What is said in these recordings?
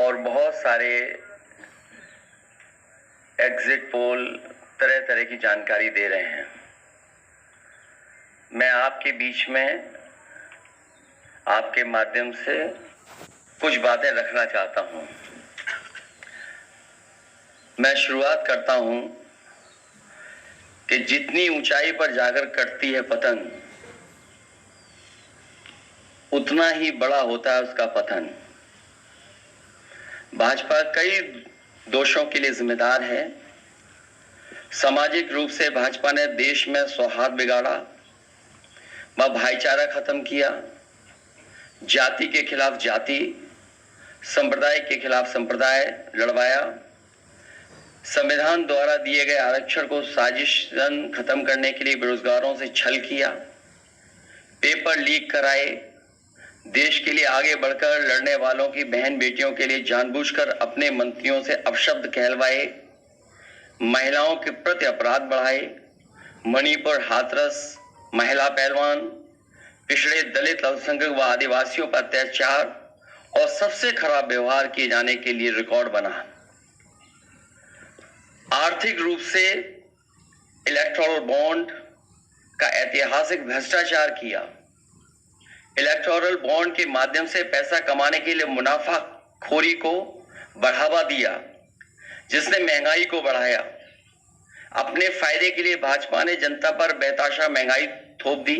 और बहुत सारे एग्जिट पोल तरह तरह की जानकारी दे रहे हैं। मैं आपके बीच में आपके माध्यम से कुछ बातें रखना चाहता हूं। मैं शुरुआत करता हूं कि जितनी ऊंचाई पर जाकर कटती है पतंग, उतना ही बड़ा होता है उसका पतन। भाजपा कई दोषों के लिए जिम्मेदार है। सामाजिक रूप से भाजपा ने देश में सौहार्द बिगाड़ा, भाईचारा खत्म किया, जाति के खिलाफ जाति, संप्रदाय के खिलाफ संप्रदाय लड़वाया, संविधान द्वारा दिए गए आरक्षण को साजिशन खत्म करने के लिए बेरोजगारों से छल किया, पेपर लीक कराए, देश के लिए आगे बढ़कर लड़ने वालों की बहन बेटियों के लिए जानबूझकर अपने मंत्रियों से अपशब्द कहलवाए, महिलाओं के प्रति अपराध बढ़ाए, मणिपुर हाथरस महिला पहलवान, पिछड़े दलित अल्पसंख्यक व आदिवासियों पर अत्याचार और सबसे खराब व्यवहार किए जाने के लिए रिकॉर्ड बना। आर्थिक रूप से इलेक्टोरल बॉन्ड का ऐतिहासिक भ्रष्टाचार किया। इलेक्टोरल बॉन्ड के माध्यम से पैसा कमाने के लिए मुनाफाखोरी को बढ़ावा दिया, जिसने महंगाई को बढ़ाया। अपने फायदे के लिए भाजपा ने जनता पर बेताशा महंगाई थोप दी।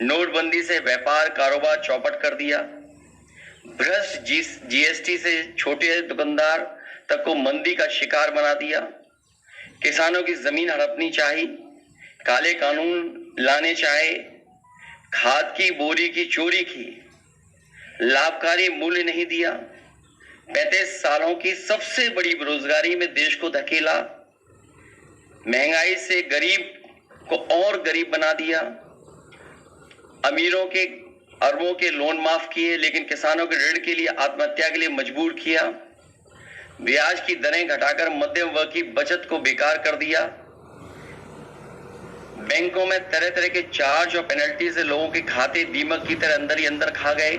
नोटबंदी से व्यापार कारोबार चौपट कर दिया। भ्रष्ट जीएसटी से छोटे दुकानदार तक को मंदी का शिकार बना दिया। किसानों की जमीन हड़पनी चाहिए, काले कानून लाने चाहे, खाद की बोरी की चोरी की, लाभकारी मूल्य नहीं दिया, 35 सालों की सबसे बड़ी बेरोजगारी में देश को धकेला, महंगाई से गरीब को और गरीब बना दिया, अमीरों के अरबों के लोन माफ किए लेकिन किसानों के ऋण के लिए आत्महत्या के लिए मजबूर किया, ब्याज की दरें घटाकर मध्यम वर्ग की बचत को बेकार कर दिया, बैंकों में तरह तरह के चार्ज और पेनल्टी से लोगों के खाते दीमक की तरह अंदर ही अंदर खा गए,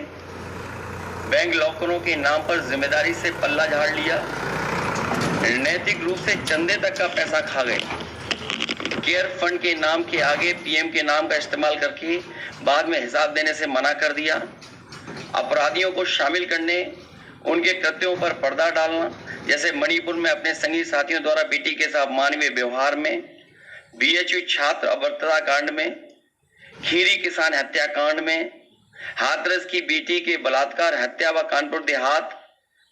बैंक लॉकरों के नाम पर जिम्मेदारी से पल्ला झाड़ लिया, नैतिक रूप से चंदे तक का पैसा खा गए, केयर फंड के नाम के आगे पीएम के नाम का इस्तेमाल करके बाद में हिसाब देने से मना कर दिया, अपराधियों को शामिल करने, उनके कृत्यों पर पर्दा डालना, जैसे मणिपुर में अपने संगी साथियों द्वारा बेटी के साथ मानवीय व्यवहार में, बीएचयू छात्र अभद्रता कांड में, खीरी किसान हत्याकांड में, हाथरस की बेटी के बलात्कार हत्या व कानपुर देहात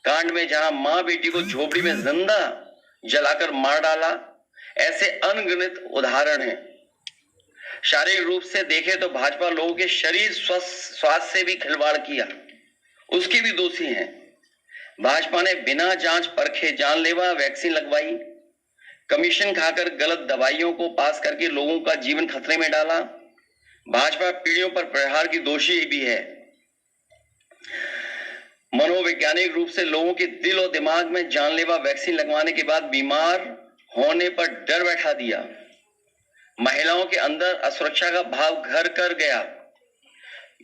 कांड में जहां मां बेटी को झोपड़ी में जिंदा जलाकर मार डाला, ऐसे अनगिनत उदाहरण हैं। शारीरिक रूप से देखें तो भाजपा लोगों के शरीर स्वास्थ्य से भी खिलवाड़ किया, उसके भी दोषी हैं। भाजपा ने बिना जांच परखे जानलेवा वैक्सीन लगवाई, कमीशन खाकर गलत दवाइयों को पास करके लोगों का जीवन खतरे में डाला। भाजपा पीढ़ियों पर प्रहार की दोषी भी है। मनोवैज्ञानिक रूप से लोगों के दिल और दिमाग में जानलेवा वैक्सीन लगवाने के बाद बीमार होने पर डर बैठा दिया। महिलाओं के अंदर असुरक्षा का भाव घर कर गया।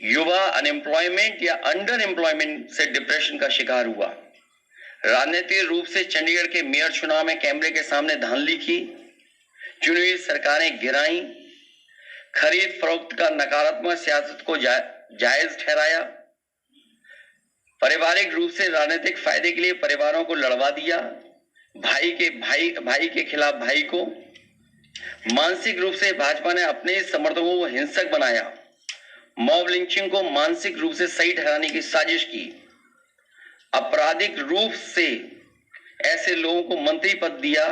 युवा अनएम्प्लॉयमेंट या अंडर एम्प्लॉयमेंट से डिप्रेशन का शिकार हुआ। राजनीतिक रूप से चंडीगढ़ के मेयर चुनाव में कैमरे के सामने धांधली की, चुनी हुई सरकारें गिराई, खरीद फरोख्त का नकारात्मक सियासत को जायज ठहराया, पारिवारिक रूप से राजनीतिक फायदे के लिए परिवारों को लड़वा दिया, भाई के खिलाफ भाई को, मानसिक रूप से भाजपा ने अपने समर्थकों को हिंसक बनाया, मॉब लिंचिंग को मानसिक रूप से सही ठहराने की साजिश की, आपराधिक रूप से ऐसे लोगों को मंत्री पद दिया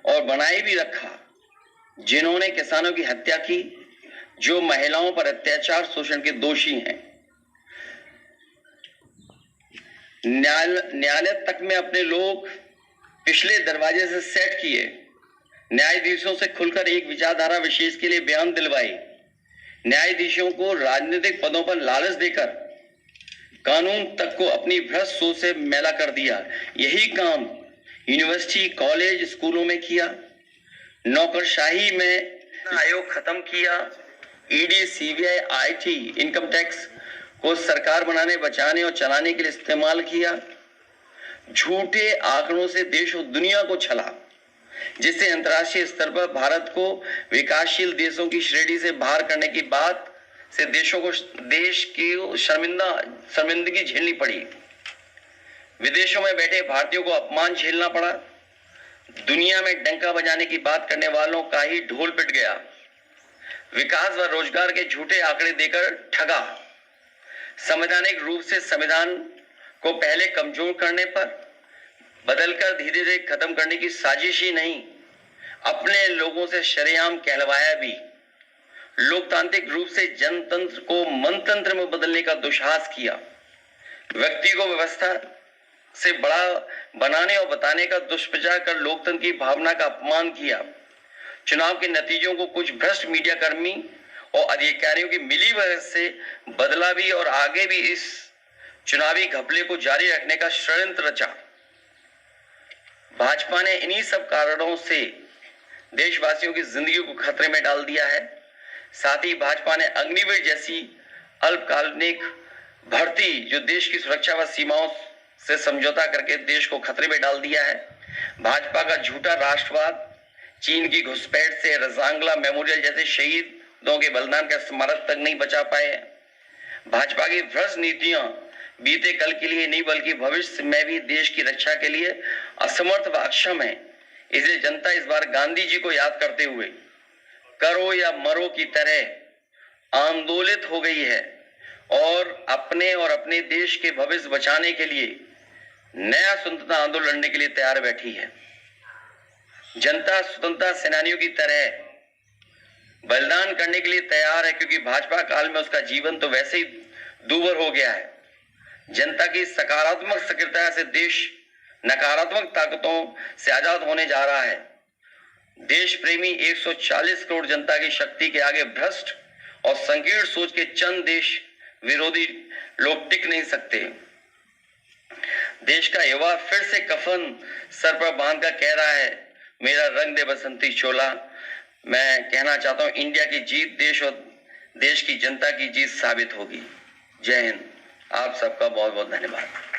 और बनाए भी रखा जिन्होंने किसानों की हत्या की, जो महिलाओं पर अत्याचार शोषण के दोषी हैं। न्यायालय तक में अपने लोग पिछले दरवाजे से सेट किए, न्यायाधीशों से खुलकर एक विचारधारा विशेष के लिए बयान दिलवाए, न्यायाधीशों को राजनीतिक पदों पर लालच देकर कानून तक को अपनी भ्रष्ट सोच से मैला कर दिया। यही काम यूनिवर्सिटी, कॉलेज, स्कूलों में किया। नौकरशाही में आयोग खत्म किया। ED, CBI, IT, income tax को सरकार बनाने, बचाने और चलाने के लिए इस्तेमाल किया। झूठे आंकड़ों से देश और दुनिया को छला, जिससे अंतर्राष्ट्रीय स्तर पर भारत को विकासशील देशों की श्रेणी से बाहर करने की बात से देश की शर्मिंदगी झेलनी पड़ी। विदेशों में बैठे भारतीयों को अपमान झेलना पड़ा। दुनिया में डंका बजाने की बात करने वालों का ही ढोल पिट गया। विकास व रोजगार के झूठे आंकड़े देकर ठगा। संवैधानिक रूप से संविधान को पहले कमजोर करने पर बदलकर धीरे धीरे खत्म करने की साजिश ही नहीं, अपने लोगों से शरेआम कहलवाया भी। लोकतांत्रिक रूप से जनतंत्र को मनतंत्र में बदलने का दुस्साहस किया। व्यक्ति को व्यवस्था से बड़ा बनाने और बताने का दुष्प्रचार कर लोकतंत्र की भावना का अपमान किया। चुनाव के नतीजों को कुछ भ्रष्ट मीडिया कर्मी और अधिकारियों की मिलीभगत से बदला भी और आगे भी इस चुनावी घपले को जारी रखने का षड्यंत्र रचा। भाजपा ने इन्हीं सब कारणों से देशवासियों की जिंदगी को खतरे में डाल दिया है। साथ ही भाजपा ने अग्निवीर जैसी अल्पकालिक भर्ती, जो देश की सुरक्षा व सीमाओं से समझौता करके देश को खतरे में डाल दिया है। भाजपा का झूठा राष्ट्रवाद, चीन की घुसपैठ से रजांगला मेमोरियल जैसे शहीदों के बलिदान का स्मारक तक नहीं बचा पाए। भाजपा की भ्रष्ट नीतियां बीते कल के लिए नहीं बल्कि भविष्य में भी देश की रक्षा के लिए असमर्थ व अक्षम है। इसलिए जनता इस बार गांधी जी को याद करते हुए करो या मरो की तरह आंदोलित हो गई है और अपने देश के भविष्य बचाने के लिए नया स्वतंत्रता आंदोलन लड़ने के लिए तैयार बैठी है। जनता स्वतंत्रता सेनानियों की तरह बलिदान करने के लिए तैयार है, क्योंकि भाजपा काल में उसका जीवन तो वैसे ही दूभर हो गया है। जनता की सकारात्मक सक्रियता से देश नकारात्मक ताकतों से आजाद होने जा रहा है। देश प्रेमी 140 करोड़ जनता की शक्ति के आगे भ्रष्ट और संकीर्ण सोच के चंद देश विरोधी लोग टिक नहीं सकते। देश का युवा फिर से कफन सर पर बांधकर कह रहा है, मेरा रंग दे बसंती चोला। मैं कहना चाहता हूं, इंडिया की जीत देश और देश की जनता की जीत साबित होगी। जय हिंद। आप सबका बहुत बहुत धन्यवाद।